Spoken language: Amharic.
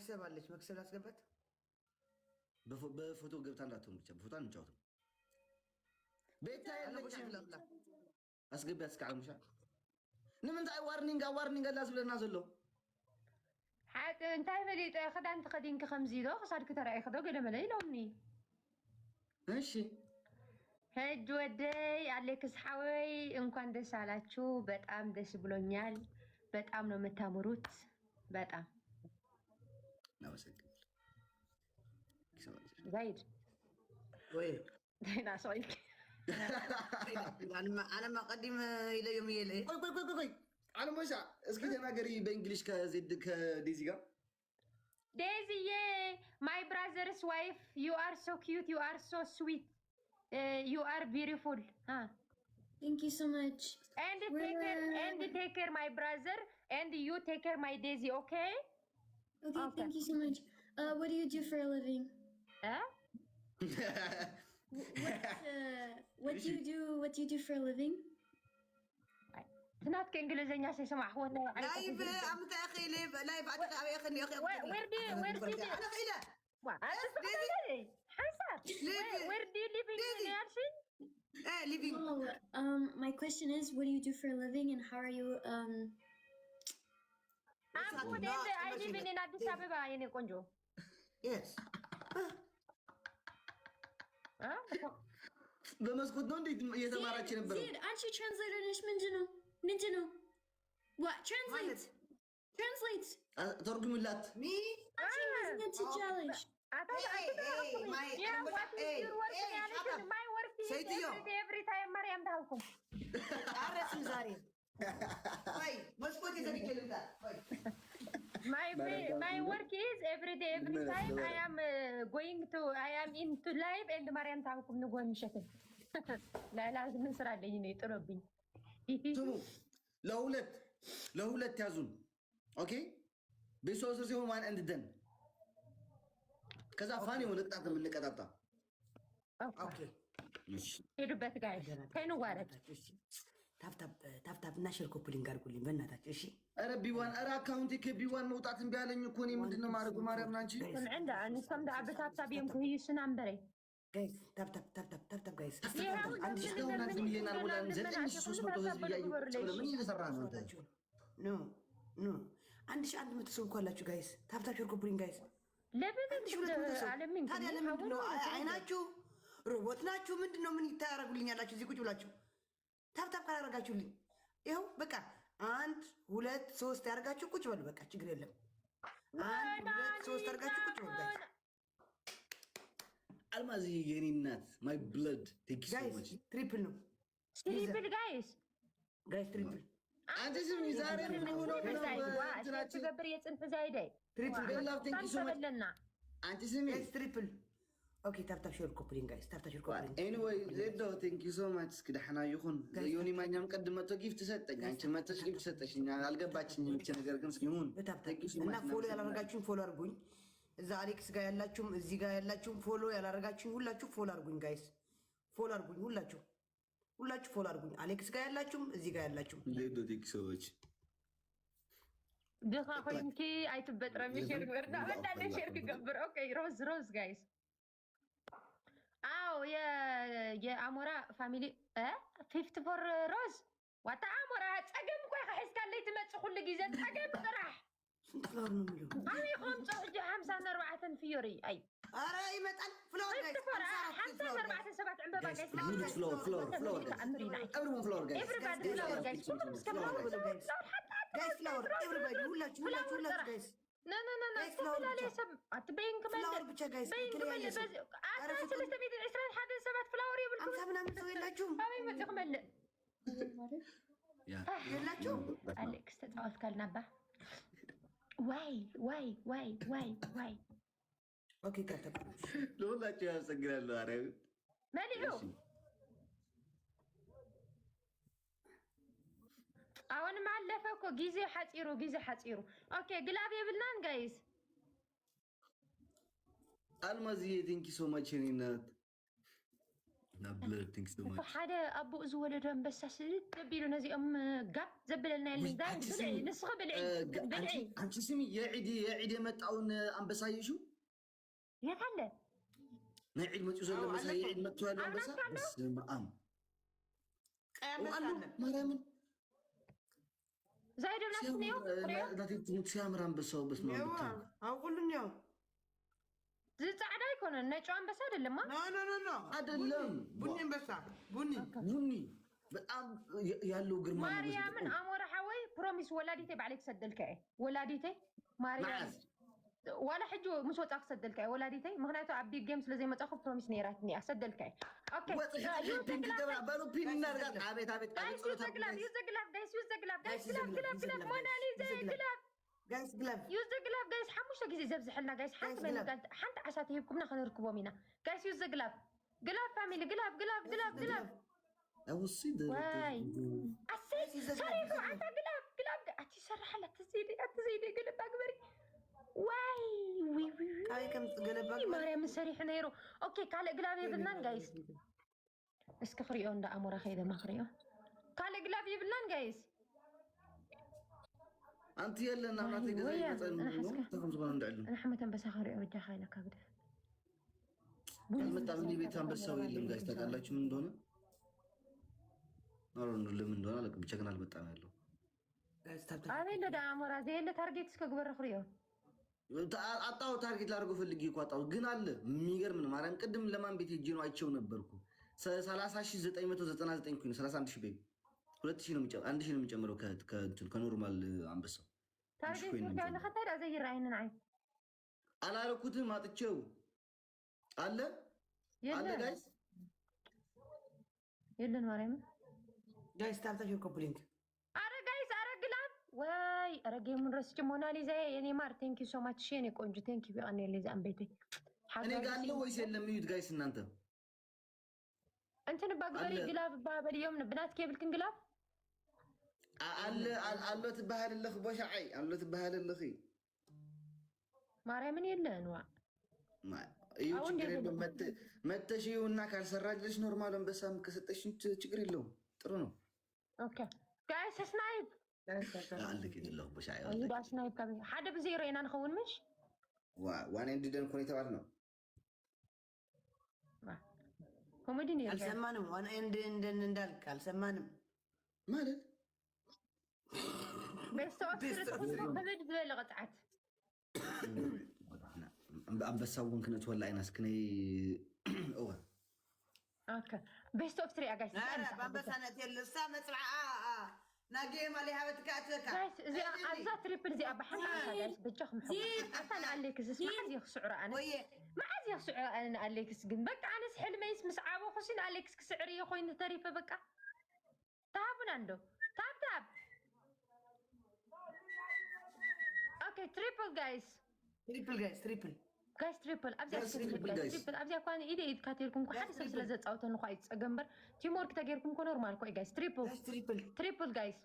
መክሰብ አለች። መክሰብ ላስገባት። በፎቶ ገብታ እንዳትሆን ብቻ በፎቶ አንጫወትም። ቤታ ያለች አስገቢያት እስከ ዓሙሻ ንምንታይ ዋርኒንግ ኣላስ ብለና ዘሎ ሓጥ እንታይ በሊጠ ክዳን ተኸዲንክ ከምዚ ዶ ክሳድክ ተራእይክ ዶ ገለመለ ኢሎምኒ እሺ ሄድ ወደይ አሌክስ ሓወይ እንኳን ደስ አላችሁ። በጣም ደስ ብሎኛል። በጣም ነው የምታምሩት። በጣም ናመሰግናለሁ። ዛይድ ወይ ዳይና ሶይክ أنا ما أقدم إلى يومي إليه. ቆይ አለሞሻ እስኪ ተናገሪ በእንግሊሽ ከዜድ ከዴዚ ጋር። ዴዚዬ my brother's wife, you are so cute, you are so sweet, you are beautiful. Thank you so much. And take care my brother, and you take care my Daisy, okay? Okay, thank you so much. What do you do for a living? What do you do for a living? تنات كإنجليزية سيسمع هو لايف أمت أخي لايف أعتقد أبي أخي وردي أنا خيلة حسب وردي living in Yarsi? living. My question is, what do you do for a living, and how are you? I'm good. I live in Addis Ababa, in Konjo. Yes. በመስኮት ነው እንዴ እየተማራች ነበር? ዜድ አንቺ ትራንስሌተር ነሽ? ምንድን ነው? What? Translate. ተርጉምላት። ሚ አንቺ እንግሊዝኛ ትችያለሽ? ሴትዮ every time ማርያም ታውኩም አረስም ዛሬ ወይ መስኮት ይዘግልልታ ወይ My work is every day, every time I am I am into live and ማርያም ታውኩም ንጎን ሸከም ላላዝ ምን ስራ አለኝ ነው ይጥሮብኝ። ስሙ ለሁለት ያዙን። ኦኬ በሶስት ሲሆን ማን እንደደን ከዛ ፋን የሆነ ቅጣት ነው የምንቀጣጣ። ኦኬ እሺ ሄዱበት ጋይስ ከኑ ዋረት ታፕ እና ሼር ኮፕሊንግ አድርጉልኝ በእናታችሁ። እሺ ኧረ ቢዋን ኧረ አካውንቴ ከቢዋን መውጣት እምቢ አለኝ እኮ እኔ ምንድነው ማድረግ? ማርያም ናንቺ እንደ አንስተም ዳብታታ ቢም ከይስና አንበሬ ጋይስ ታፕ ጋይስ አንድ ሺህ ነው እናንተ ሚሊዮናር ወላን 9300 ህዝብ እያዩ ምን እየሰራ ነው? ኖ 1100 ሰው እኮ አላችሁ ጋይስ። ታፕ ሼር ኮፕሊንግ ጋይስ። ለምን አለምን ታዲያ ለምንድን ነው አይናችሁ ሮቦት ናችሁ? ምንድነው ምን ይታረጉልኛላችሁ እዚህ ቁጭ ብላችሁ? ታፕ ካላረጋችሁልኝ ይኸው በቃ 1 2 3 ያርጋችሁ ቁጭ በሉ። በቃ ችግር የለም። 1 2 3 ያርጋችሁ ቁጭ በሉ ጋይስ። አልማዝ የኔ እናት ማይ ብለድ ቴንክ ዩ ሶ ማች። ትሪፕል ነው ጋይስ ትሪፕል። አንተ ስም ዛሬ ምን ሆኖ ነው ትራችሁ ገበር የጽንፍ ዛይዳይ ትሪፕል ገላፍ ቴንክ ዩ ሶ ማች። አንተ ስም ትሪፕል ኦኬ። ታፕ ሼር ኮፕሊንግ ጋይስ። ታፕ ሼር ኮፕሊንግ ኤኒዌይ ዜዶ ቴንክ ዩ ሶ ማች። እስኪ ደህና ይሁን። ዮኒ ማኛም ቀድም መጥቶ ጊፍት ሰጠኝ። አንቺ መጥተሽ ጊፍት ሰጠሽኝ። አልገባችኝም እቺ ነገር ግን ይሁን። እና ፎሎ ያላረጋችሁኝ ፎሎ አድርጉኝ። እዛ አሌክስ ጋር ያላችሁም እዚህ ጋር ያላችሁም ፎሎ ያላረጋችሁኝ ሁላችሁ ፎሎ አድርጉኝ ጋይስ። ፎሎ አድርጉኝ ሁላችሁ ፎሎ አድርጉኝ። አሌክስ ጋር ያላችሁም እዚህ ጋር ያላችሁም ዜዶ ቴንክ ዩ ሶ ማች። ደኻ ኮይንኪ አይትበጥረም ሼር ወርዳ ወዳለ ሼር ክገብር። ኦኬ ሮዝ ጋይስ። አዎ የአሞራ ፋሚሊ 54 ሮዝ ዋታ አሞራ ጸገም ቆይ ሐስካለይ ትመጽ ሁሉ ጊዜ ጸገም ጥራህ ፍላወር ነው የሚለው አይ ቆምጾ 54 ፊዮሪ አይ አረ ይመጣል ፍላወር ጋይስ 54 ሰባት ዕንበባ ጋይስ ፍላወር አምሪና ኤቭሪዋን ፍላወር ጋይስ ኤቭሪባዲ ፍላወር ጋይስ ሁሉም እስከፍላወር ጋይስ ፍላወር ኤቭሪባዲ ሁላችሁ ጋይስ ኖ استفلا لسه اتبين كمان فلاور ብቻ ጋይስ كمان بس انا ثلاثه بيت 21 ሰባት ፍላወር ይብልኩ አምሳ ምናምን ሰው የላችሁም? አይ መጥቅ መለ የላችሁም? አሌክስ ተጫወት ካልናባ ዋይ ኦኬ ከተባ ለሁላችሁ ያመሰግናለሁ። አረ መልዩ አሁን ማለፈ እኮ ጊዜ ሐፂሩ። ኦኬ ግላብ የብልናን ጋይስ። አልማዝዬ ቴንክ ዩ ሶ ማች የኔ እናት نابلر ثانك سو ماتش حدا ابو زولد انبسا سد دبيلو نزيهم قاب زبلنا اللي زاي بلعي نسخه بلعي انت سمي يا عيدي متاون انبسا يشو يا خله ما عيد متو زلمه مسا يعيد متو على انبسا بس مقام مريم زايد الناس نيو لا تموت سيامر انبسا بس ما او كلنيو زعدا يكون نጭ አንበሳ አይደለም ኖ አይደለም ቡኒ አንበሳ ቡኒ በጣም ያለው ግርማ ማርያምን አሞራ ሐወይ ፕሮሚስ ወላዲቴ ባለክ ሰደልከ ወላዲቴ ማርያም ولا حجو مش وطاق سدلك ولاديتي مغنيتو عبدي جيم ስለዚህ መጣሁ ፕሮሚስ ነይራትኒ አሰደልከ ኦኬ جايز جلاف يوز ذا جلاف جايز حموشة جيزي زبزحلنا جايز حتى عشان تهيبكم ناخذ ركبومينا جايز يوز ذا جلاف جلاف فاميلي جلاف اوصي واي اسيد صريحو عطا جلاف اتي سرح لا تزيدي قلب اكبري واي وي كاي كم قلب اكبري مريم سريح نيرو اوكي كاله جلاف يبلان جايز اسك خريون دا امورا خيده ما خريو كاله جلاف يبلان جايز انت يلا نعطي جزاي تاخذ زبون ندعلو انا حمد انبسا خريو وجا خايله كبده المتامني بيت انبساو يلم جايز ታውቃላችሁ ምን እንደሆነ አሮን ለምን እንደሆነ አለቅ ብቻ ግን አልመጣም ያለው አቤለ ዳ አሞራ ዘይለ ታርጌት እስከ ግበር ፍሪዮ አጣው ታርጌት ላድርገው ፈልጌ እኮ አጣው ግን አለ የሚገርም ነው ማርያም ቅድም ለማን ቤት ሄጄ ነው አይቼው ነበርኩ 30999 ኩኝ 31000 ቤት 2000 ነው የሚጨምረው 1000 ነው የሚጨምረው ከኖርማል አንበሳ ታርጌት ወጋለ ከተራ ዘይራ አይነን አይ አላረኩትም አጥቼው አለ ጋይስ የለን ማርያም ጋይስ ታርታችሁ ኮምፕሊንት አረ ጋይስ አረ ግላብ ወይ አረ ጌሙን ረስቼ ሞናሊዛ የኔ ማር ቴንክ ዩ ሶ ማች ሼኔ ቆንጆ ቴንክ ዩ ቢአኔ ሊዛ አንቤቴ እኔ ጋር አለ ወይስ የለም ይዩት ጋይስ እናንተ انت نبغى جلاب باب اليوم بنات كيبل كنجلاب አለ ትባሃል ለኽ ቦሻዓይ አለ ትባሃል ለኺ ማርያምን የለ እንዋ እዩ ችግር የለም መተሽውና ካልሰራልሽ ኖርማል አንበሳም ከሰጠሽ ችግር የለውም ጥሩ ነው ኦኬ ጋይስ ስናይፕ አለክ ይደለው ቦሻዓይ አዩ ስናይፕ ከበ ሓደ በዜሮ ኢና ንኸውን ምሽ ዋን እንድደን ኮኔ ተባል ነው ኮሜዲ ነው አልሰማንም ዋን ኤንድ እንዳልክ አልሰማንም ማለት ከበድ ዝበለ ቅጥዓት አንበሳውን ክነት ወላ አይናስ ከነይ ኦ ኦኬ ቤስት ኦፍ 3 ጋይስ አረ ባንበሳነት የለሳ መጽዓ ናጌ ማሊ ሀበትካ አትካ ጋይስ እዚ አዛ ትሪፕል ዚ አባሐና ጋይስ በጃኹም حتى عليكس اسمع زي خسعر انا ما عاد يخسعر انا عليكس ግን በቃ አነስ ሕልመይስ ምስዓቦ خسين عليكس ክስዕሪ ኮይን ተሪፈ በቃ ታብና እንዶ ታብ ኦኬ ትሪፕል ጋይስ ትሪፕል ኣብዚያ ኳን ኢደ ኢድ ካቴልኩም ሓደ ሰብ ስለዘፃውተን ኳ ይፀገምበር ቲምወርክ ተገይርኩም ኮ ኖርማል ኮ ጋይስ ትሪፕል ጋይስ